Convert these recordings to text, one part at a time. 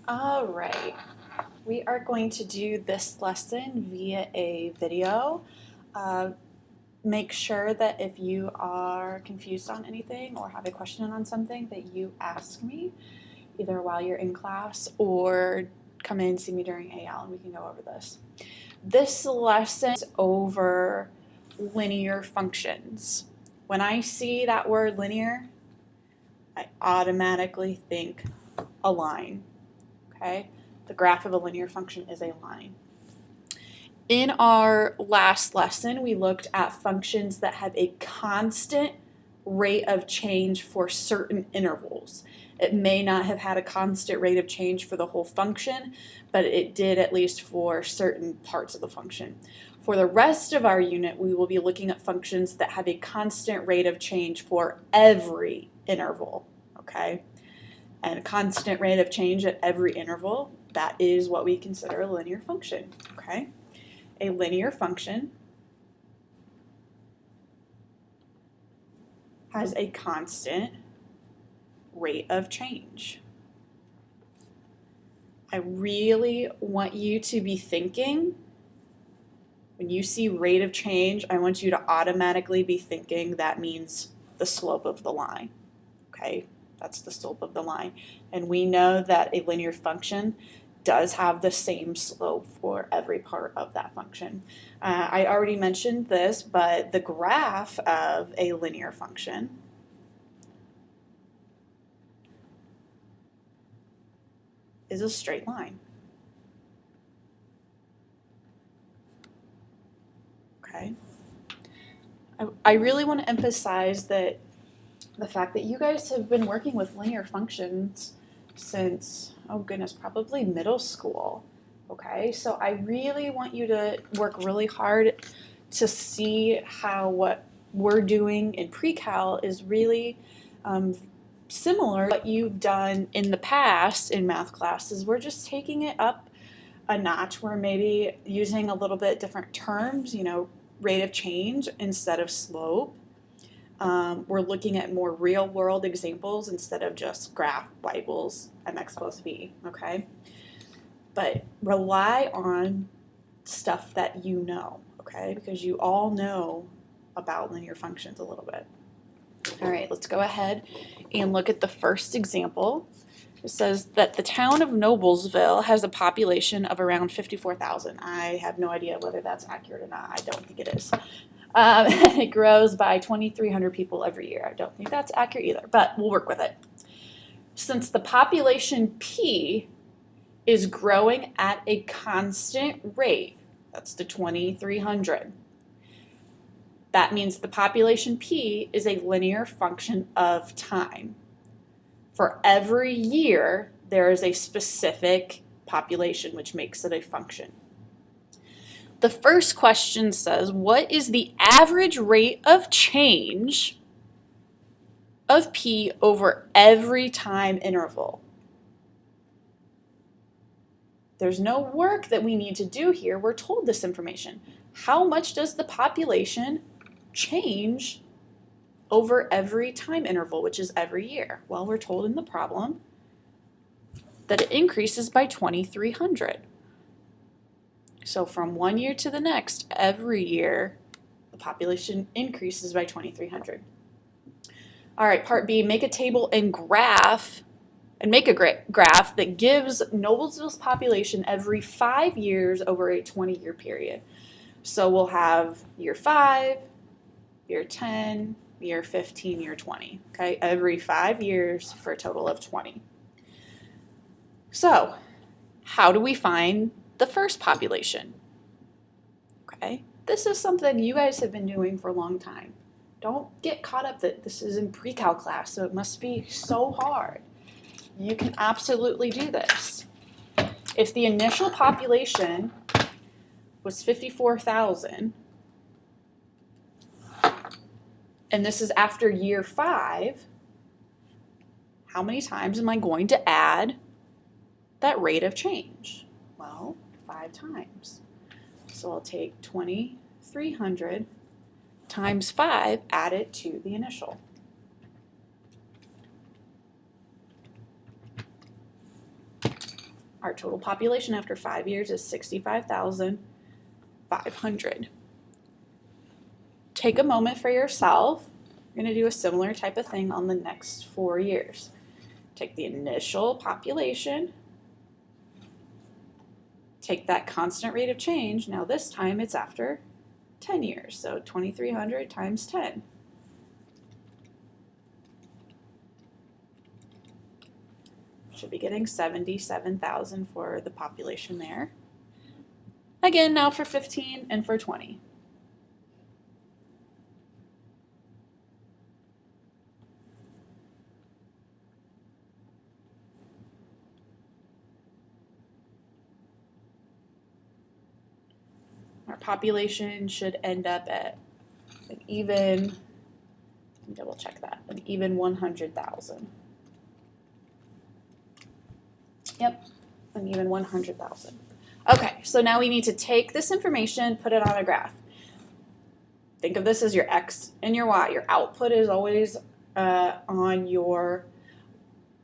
All right, we are going to do this lesson via a video. Make sure that if you are confused on anything or have a question on something that you ask me, either while you're in class or come in and see me during AL and we can go over this. This lesson is over linear functions. When I see that word linear, I automatically think a line. Okay, the graph of a linear function is a line. In our last lesson, we looked at functions that have a constant rate of change for certain intervals. It may not have had a constant rate of change for the whole function, but it did at least for certain parts of the function. For the rest of our unit, we will be looking at functions that have a constant rate of change for every interval, okay? And a constant rate of change at every interval, that is what we consider a linear function, okay? A linear function has a constant rate of change. I really want you to be thinking, when you see rate of change, I want you to automatically be thinking that means the slope of the line, okay? That's the slope of the line. And we know that a linear function does have the same slope for every part of that function. I already mentioned this, but the graph of a linear function is a straight line. Okay. I really want to emphasize that the fact that you guys have been working with linear functions since, oh goodness, probably middle school, okay? So I really want you to work really hard to see how what we're doing in PreCal is really similar to what you've done in the past in math classes. We're just taking it up a notch. We're maybe using a little bit different terms, you know, rate of change instead of slope. We're looking at more real world examples instead of just graph y equals mx plus b, okay? But rely on stuff that you know, okay? Because you all know about linear functions a little bit. All right, let's go ahead and look at the first example. It says that the town of Noblesville has a population of around 54,000. I have no idea whether that's accurate or not. I don't think it is. It grows by 2,300 people every year. I don't think that's accurate either, but we'll work with it. Since the population P is growing at a constant rate, that's the 2,300, that means the population P is a linear function of time. For every year, there is a specific population, which makes it a function. The first question says, what is the average rate of change of P over every time interval? There's no work that we need to do here. We're told this information. How much does the population change over every time interval, which is every year? Well, we're told in the problem that it increases by 2,300. So from one year to the next, every year, the population increases by 2,300. All right, part B, make a table and graph, and make a graph that gives Noblesville's population every 5 years over a 20-year period. So we'll have year 5, year 10, year 15, year 20, okay? Every 5 years for a total of 20. So how do we find the first population? Okay, this is something you guys have been doing for a long time. Don't get caught up that this is in PreCal class, so it must be so hard. You can absolutely do this. If the initial population was 54,000, and this is after year 5, how many times am I going to add that rate of change? Well, 5 times. So I'll take 2,300 times 5, add it to the initial. Our total population after 5 years is 65,500. Take a moment for yourself. You're going to do a similar type of thing on the next 4 years. Take the initial population, take that constant rate of change. Now this time it's after 10 years, so 2,300 times 10. Should be getting 77,000 for the population there. Again, now for 15 and for 20. Our population should end up at an even, let me double check that, an even 100,000. Yep, an even 100,000. Okay, so now we need to take this information, put it on a graph. Think of this as your X and your Y. Your output is always on your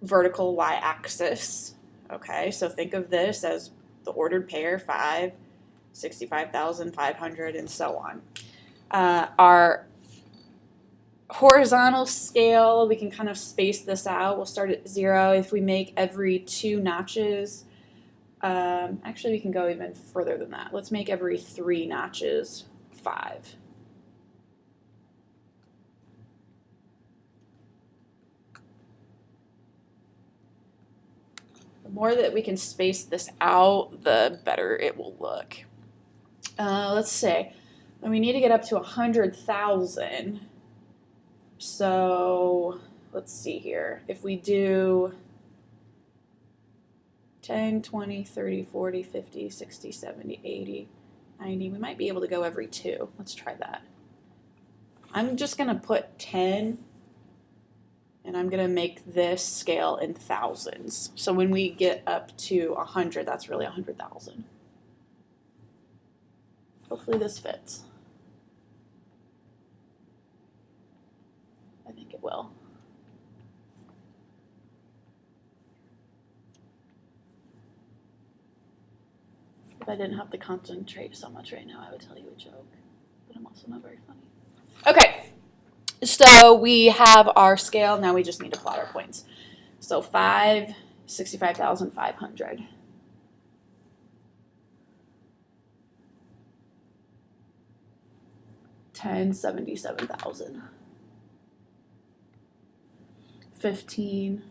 vertical Y-axis. Okay, so think of this as the ordered pair, 5, 65,500, and so on. Our horizontal scale, we can kind of space this out. We'll start at 0. If we make every 2 notches, actually we can go even further than that. Let's make every 3 notches 5. The more that we can space this out, the better it will look. Let's say we need to get up to 100,000. So let's see here. If we do 10, 20, 30, 40, 50, 60, 70, 80, 90, we might be able to go every 2. Let's try that. I'm just going to put 10, and I'm going to make this scale in thousands. So when we get up to 100, that's really 100,000. Hopefully this fits. I think it will. If I didn't have to concentrate so much right now, I would tell you a joke, but I'm also not very funny. Okay, so we have our scale. Now we just need to plot our points. So 5, 65,500. 10, 77,000. 15,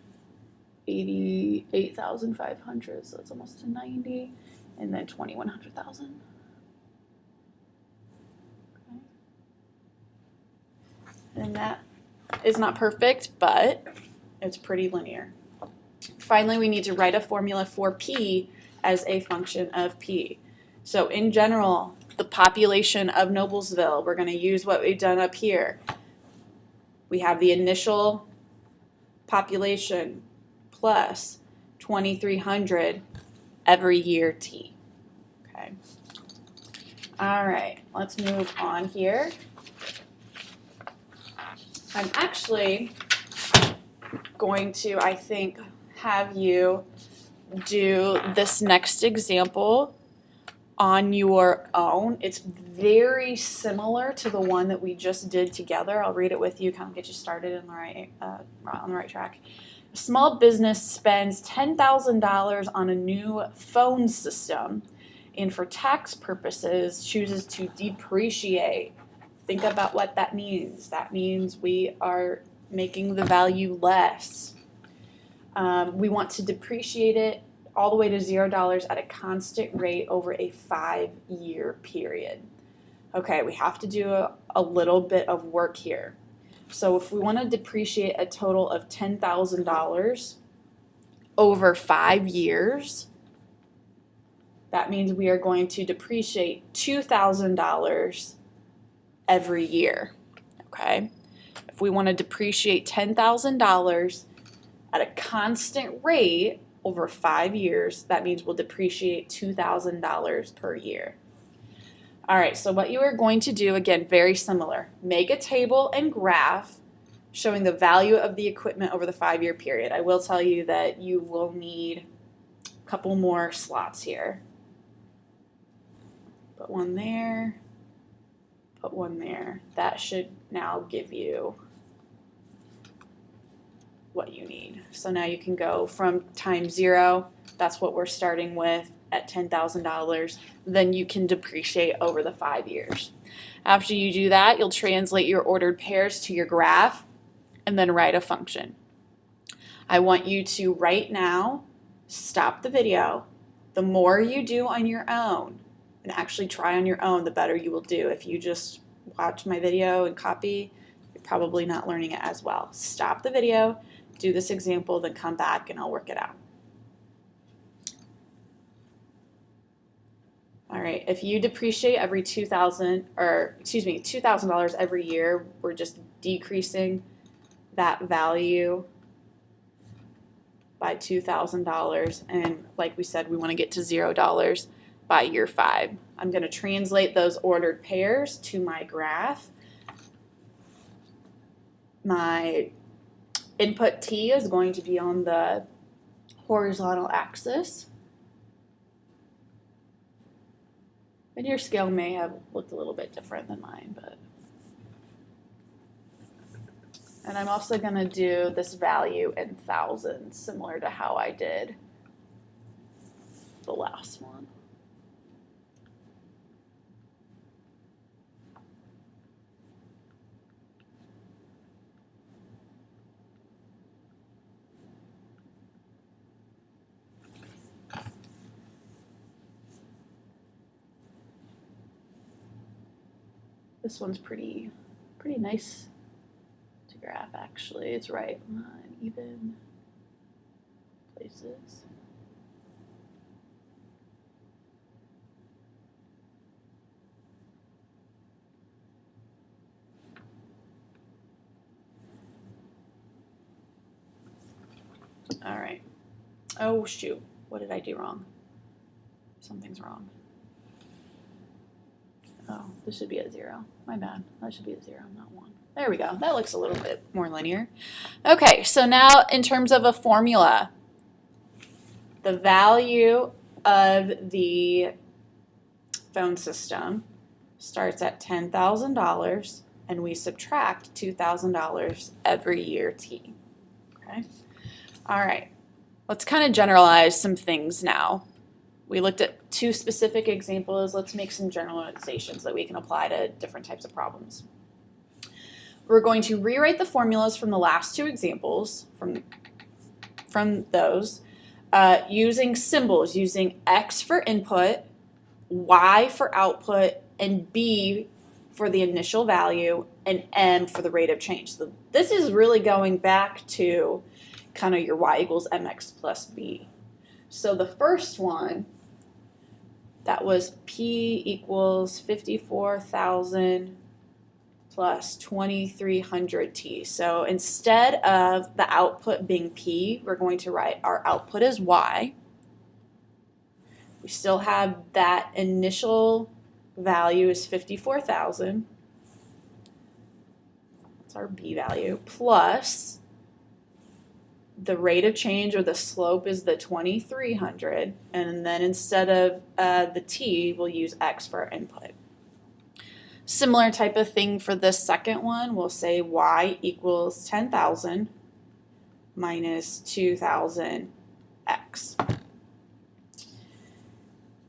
88,500, so it's almost to 90, and then 20, 100,000. Okay. And that is not perfect, but it's pretty linear. Finally, we need to write a formula for P as a function of P. So in general, the population of Noblesville, we're going to use what we've done up here. We have the initial population plus 2,300 every year T. Okay. All right, let's move on here. I'm actually going to, I think, have you do this next example on your own. It's very similar to the one that we just did together. I'll read it with you, kind of get you started on the right track. A small business spends $10,000 on a new phone system and for tax purposes chooses to depreciate. Think about what that means. That means we are making the value less. We want to depreciate it all the way to $0 at a constant rate over a 5-year period. Okay, we have to do a little bit of work here. So if we want to depreciate a total of $10,000 over 5 years, that means we are going to depreciate $2,000 every year. Okay, if we want to depreciate $10,000 at a constant rate over 5 years, that means we'll depreciate $2,000 per year. All right, so what you are going to do, again, very similar. Make a table and graph showing the value of the equipment over the 5-year period. I will tell you that you will need couple more slots here. Put one there, put one there. That should now give you what you need. So now you can go from time 0, that's what we're starting with at $10,000, then you can depreciate over the 5 years. After you do that, you'll translate your ordered pairs to your graph and then write a function. I want you to right now stop the video. The more you do on your own and actually try on your own, the better you will do. If you just watch my video and copy, you're probably not learning it as well. Stop the video, do this example, then come back and I'll work it out. All right, if you depreciate every $2,000 every year, we're just decreasing that value by $2,000, and like we said, we want to get to $0 by year 5. I'm going to translate those ordered pairs to my graph. My input T is going to be on the horizontal axis. And your scale may have looked a little bit different than mine, but. And I'm also going to do this value in thousands, similar to how I did the last one. This one's pretty nice to graph, actually. It's right on even places. All right. Oh, shoot. What did I do wrong? Something's wrong. Oh, this should be a 0. My bad. That should be a 0, not 1. There we go. That looks a little bit more linear. Okay, so now in terms of a formula, the value of the phone system starts at $10,000 and we subtract $2,000 every year T. Okay? All right. Let's kind of generalize some things now. We looked at 2 specific examples. Let's make some generalizations that we can apply to different types of problems. We're going to rewrite the formulas from the last 2 examples, from those, using symbols, using X for input, Y for output, and B for the initial value, and M for the rate of change. So this is really going back to kind of your Y equals MX plus B. So the first one, that was P equals 54,000 plus 2,300 T. So instead of the output being P, we're going to write our output as Y. We still have that initial value is 54,000. That's our B value, plus the rate of change or the slope is the 2,300, and then instead of the T, we'll use X for our input. Similar type of thing for this second one, we'll say Y equals 10,000 minus 2,000 X.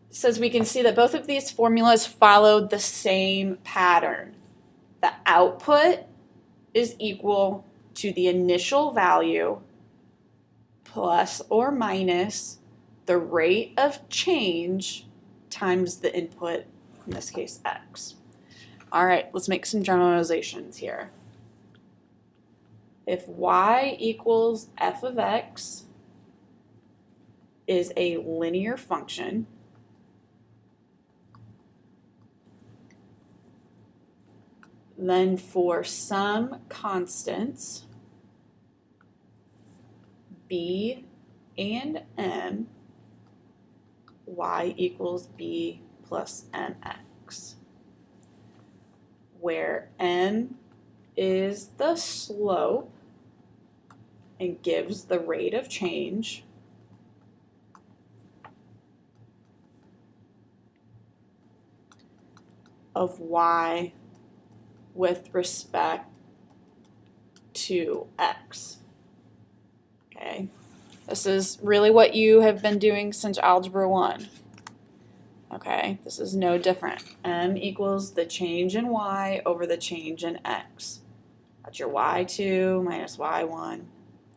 So as we can see that both of these formulas followed the same pattern. The output is equal to the initial value plus or minus the rate of change times the input, in this case, X. All right, let's make some generalizations here. If Y equals f of X is a linear function, then for some constants, B and M, Y equals B plus MX, where M is the slope and gives the rate of change, of y with respect to x. Okay, this is really what you have been doing since Algebra 1. Okay, this is no different. M equals the change in y over the change in x. That's your y2 minus y1.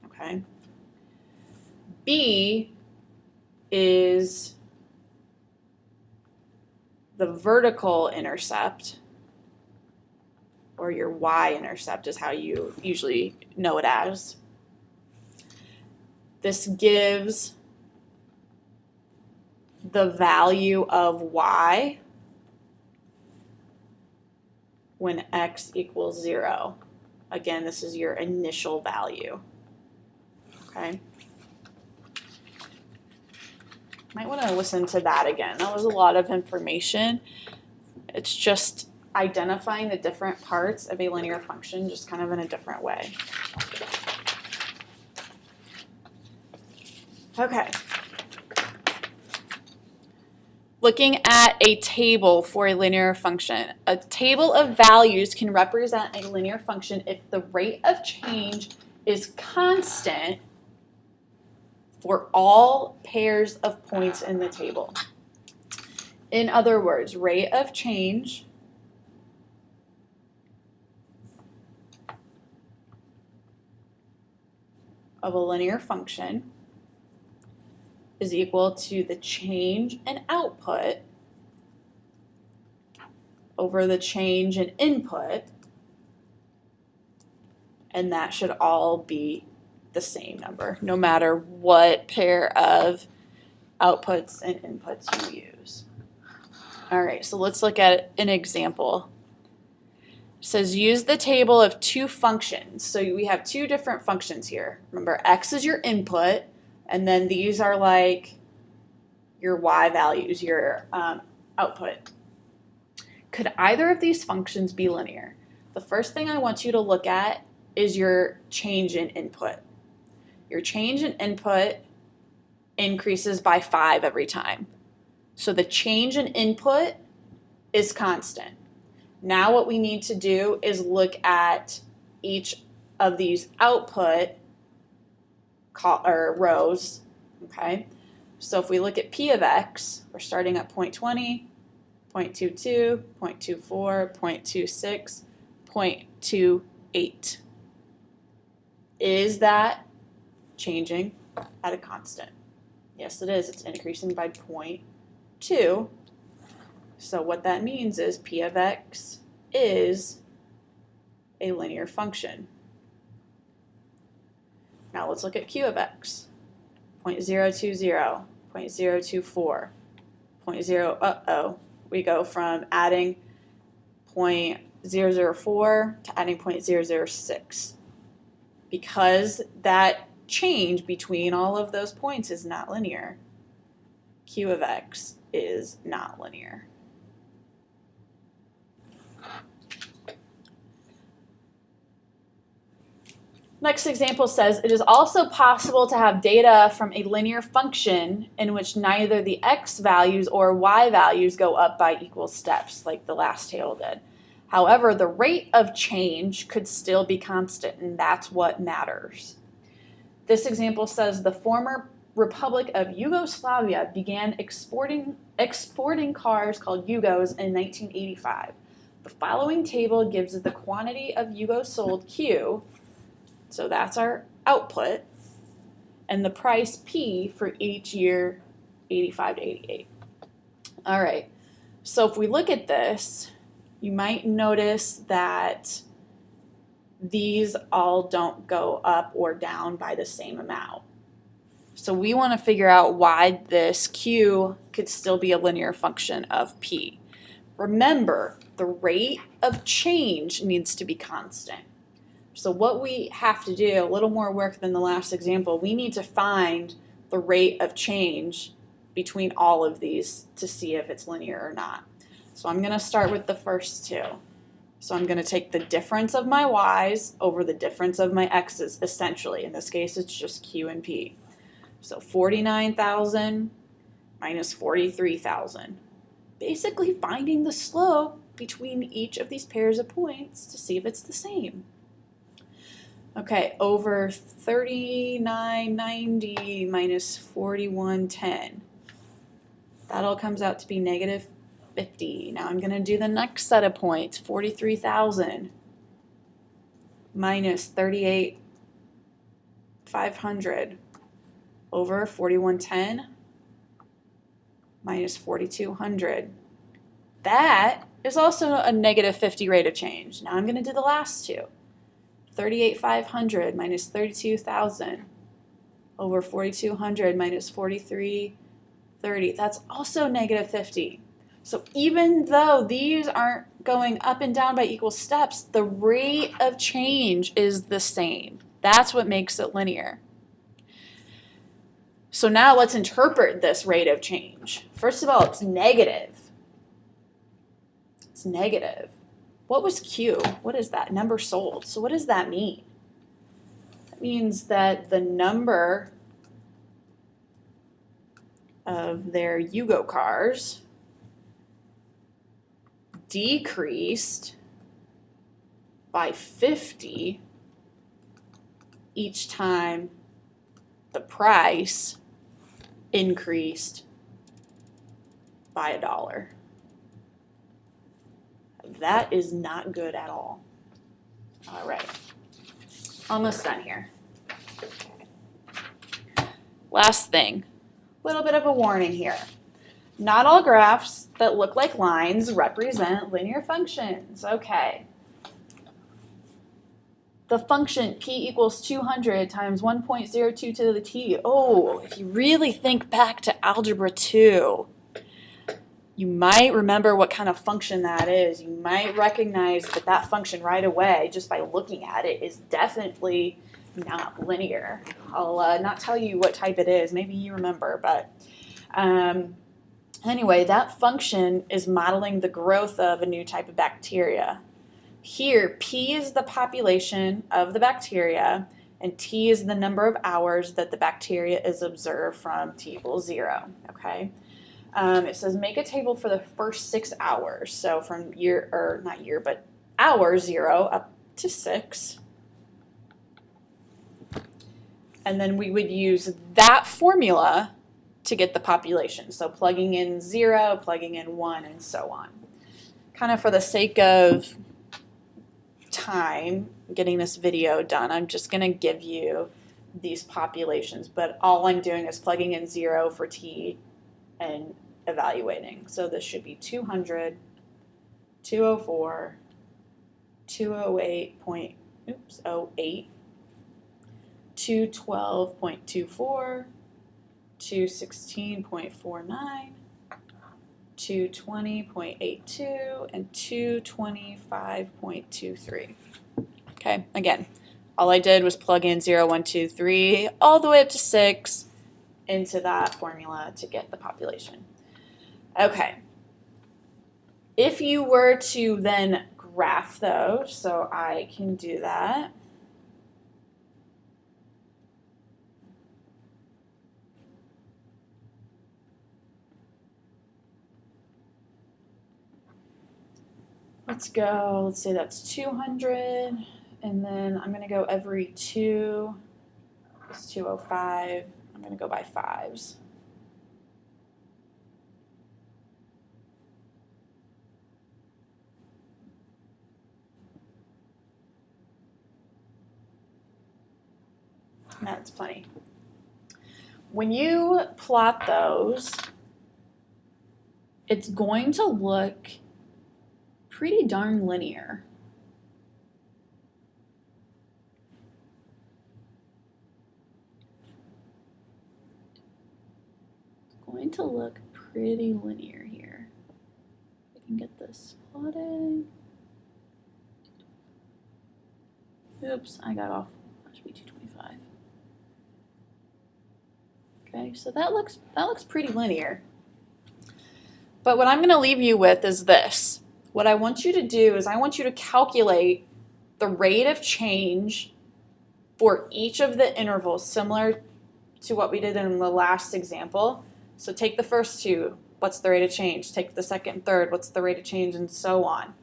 Okay. B is the vertical intercept, or your y-intercept is how you usually know it as. This gives the value of y when x equals 0. Again, this is your initial value. Okay. Might want to listen to that again. That was a lot of information. It's just identifying the different parts of a linear function just kind of in a different way. Okay. Looking at a table for a linear function. A table of values can represent a linear function if the rate of change is constant for all pairs of points in the table. In other words, rate of change of a linear function is equal to the change in output over the change in input, and that should all be the same number, no matter what pair of outputs and inputs you use. All right, so let's look at an example. It says use the table of two functions. So we have two different functions here. Remember, x is your input, and then these are like your y values, your output. Could either of these functions be linear? The first thing I want you to look at is your change in input. Your change in input increases by 5 every time. So the change in input is constant. Now what we need to do is look at each of these output rows, okay? So if we look at P of x, we're starting at 0.20, 0.22, 0.24, 0.26, 0.28. Is that changing at a constant? Yes, it is. It's increasing by 0.2. So what that means is P of x is a linear function. Now let's look at Q of x. 0.020, 0.024, 0.0, we go from adding 0.004 to adding 0.006. Because that change between all of those points is not linear, Q of x is not linear. Next example says, it is also possible to have data from a linear function in which neither the x values or y values go up by equal steps, like the last table did. However, the rate of change could still be constant, and that's what matters. This example says, the former Republic of Yugoslavia began exporting cars called Yugos in 1985. The following table gives the quantity of Yugos sold Q, so that's our output, and the price P for each year, 85 to 88. All right, so if we look at this, you might notice that these all don't go up or down by the same amount. So we want to figure out why this Q could still be a linear function of P. Remember, the rate of change needs to be constant. So what we have to do, a little more work than the last example, we need to find the rate of change between all of these to see if it's linear or not. So I'm going to start with the first two. So I'm going to take the difference of my y's over the difference of my x's, essentially. In this case, it's just Q and P. So 49,000 minus 43,000. Basically finding the slope between each of these pairs of points to see if it's the same. Okay, over 3990 minus 4110. That all comes out to be negative 50. Now I'm going to do the next set of points. 43,000 minus 38,500 over 4110 minus 4,200. That is also a negative 50 rate of change. Now I'm going to do the last two. 38,500 minus 32,000 over 4,200 minus 43,30. That's also negative 50. So even though these aren't going up and down by equal steps, the rate of change is the same. That's what makes it linear. So now let's interpret this rate of change. First of all, it's negative. It's negative. What was Q? What is that? Number sold. So what does that mean? That means that the number of their Yugo cars decreased by 50 each time the price increased by $1. That is not good at all. All right, almost done here. Last thing, a little bit of a warning here. Not all graphs that look like lines represent linear functions. Okay. The function p equals 200 times 1.02 to the t. Oh, if you really think back to Algebra 2, you might remember what kind of function that is. You might recognize that that function right away, just by looking at it, is definitely not linear. I'll not tell you what type it is. Maybe you remember, but anyway, that function is modeling the growth of a new type of bacteria. Here, P is the population of the bacteria, and T is the number of hours that the bacteria is observed from T equals 0, okay? It says make a table for the first 6 hours. So from hour 0 up to 6. And then we would use that formula to get the population. So plugging in 0, plugging in 1, and so on. Kind of for the sake of time getting this video done, I'm just going to give you these populations. But all I'm doing is plugging in 0 for T and evaluating. So this should be 200, 204, 208.08, 212.24, 216.49, 220.82, and 225.23. Okay, again, all I did was plug in 0, 1, 2, 3, all the way up to 6 into that formula to get the population. Okay, if you were to then graph those, so I can do that. Let's go, let's say that's 200, and then I'm going to go every 2, it's 205, I'm going to go by 5s. That's plenty. When you plot those, it's going to look pretty darn linear. It's going to look pretty linear here. I can get this plotted. Oops, I got off. That should be 225. Okay, so that looks pretty linear. But what I'm going to leave you with is this. What I want you to do is I want you to calculate the rate of change for each of the intervals, similar to what we did in the last example. So take the first two, What's the rate of change? Take the second and third. What's the rate of change? And so on.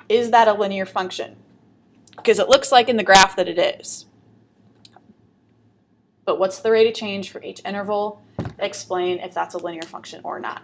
Is that a linear function? Because it looks like in the graph that it is. But what's the rate of change for each interval? Explain if that's a linear function or not.